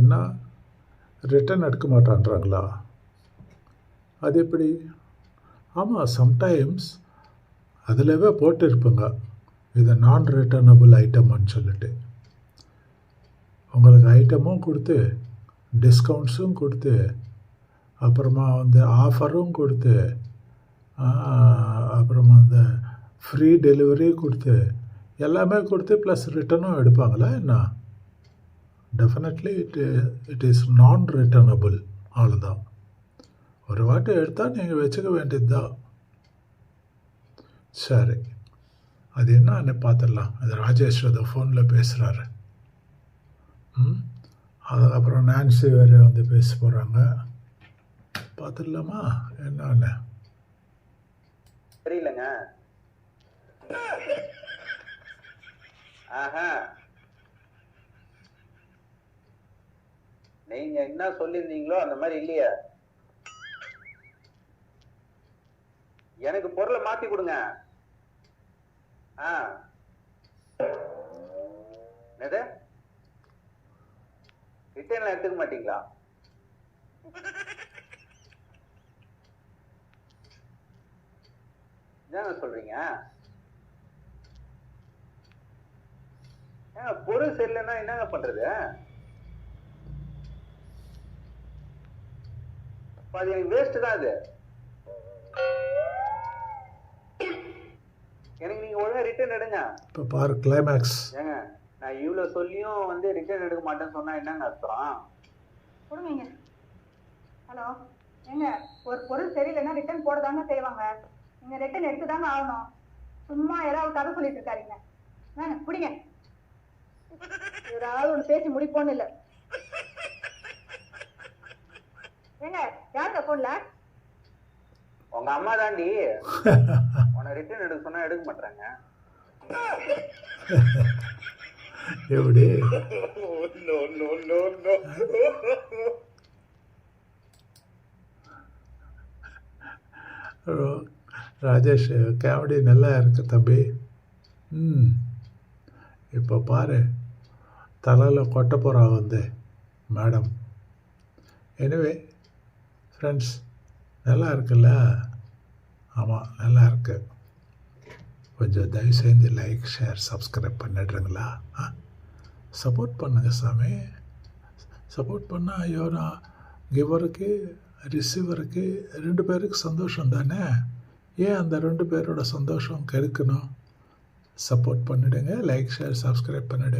என்ன ரிட்டர்ன் எடுக்க மாட்டான்றாங்களா? அது எப்படி? ஆமாம், சம்டைம்ஸ் அதிலவே போட்டிருப்பேங்க, இது நான் ரிட்டர்னபிள் ஐட்டம்னு சொல்லிட்டு. உங்களுக்கு ஐட்டமும் கொடுத்து, டிஸ்கவுண்ட்ஸும் கொடுத்து, அப்புறமா ஆஃபரும் கொடுத்து, அப்புறமா ஃப்ரீ டெலிவரி கொடுத்து, எல்லாமே கொடுத்து ப்ளஸ் ரிட்டனும் எடுப்பாங்களா என்ன? டெஃபினெட்லி இட் இஸ் நான் ரிட்டர்னபிள். அவ்வளோதான். ஒரு வாட்டி எடுத்தால் நீங்கள் வச்சுக்க வேண்டியது தான். சரி, அது என்னன்னு பார்த்துடலாம். அது ராஜேஷ் அதை ஃபோனில் பேசுகிறாரு. அதுக்கப்புறம் நான்சி வேறு பேச போகிறாங்க. பார்த்துடலாமா என்னன்னு? தெரியலங்க. நீங்க என்ன சொல்லியிருந்தீங்களோ அந்த மாதிரி இல்லையா? எனக்கு பொருளை மாத்தி கொடுங்க. ரிட்டர்ன்ல எடுத்துக்க மாட்டீங்களா? என்ன சொல்றீங்க? பொருள் சரியில்லைன்னா என்னங்க பண்றது? அது எனக்கு வேஸ்ட் தான். அது எனக்கு நீங்க ஒழுங்கா ரிட்டர்ன் எடுங்க. இப்போ பாரு கிளைமேக்ஸ். ஏங்க நான் இவ்வளவு சொல்லியும் ரிட்டர்ன் எடுக்க மாட்டேன்னு சொன்னா என்னங்க அர்த்தம்? கொடுங்க. ஹலோ, ஏங்க ஒரு பொருள் சரியில்லைன்னா ரிட்டர்ன் போடதாங்க செய்வாங்க. நீங்க ரிட்டர்ன் எடுத்துதாங்க ஆகணும். சும்மா ஏதாவது கதை சொல்லிட்டு இருக்காருங்க. பிடிங்க. ஏதாவது ஒன்று பேசி முடிப்போன்னு இல்லை. ஏங்க யாருங்க போன்ல? உங்க அம்மா தாண்டி. உன்னை ரிட்டர்ன் எடுக்க சொன்னா எடுக்க மாட்டாங்க. எப்படி? ராஜேஷ், காமெடி நல்லா இருக்கு தம்பி. இப்போ பாரு, தலையில் கொட்ட போகிறா மேடம். எனிவே ஃப்ரெண்ட்ஸ், நல்லா இருக்குல்ல? ஆமாம், நல்லா இருக்கு. கொஞ்சம் தயவு செய்து லைக், ஷேர், சப்ஸ்கிரைப் பண்ணிடுறீங்களா? சப்போர்ட் பண்ணுங்கள் சாமி. சப்போர்ட் பண்ணால் ஐயோ, நான் கிவருக்கு ரிசீவருக்கு 2 பேருக்கு சந்தோஷம் தானே. ஏன் அந்த 2 பேரோட சந்தோஷம் கெடுக்கணும்? சப்போர்ட் பண்ணிவிடுங்க. லைக், ஷேர், சப்ஸ்கிரைப் பண்ணிவிடுங்க.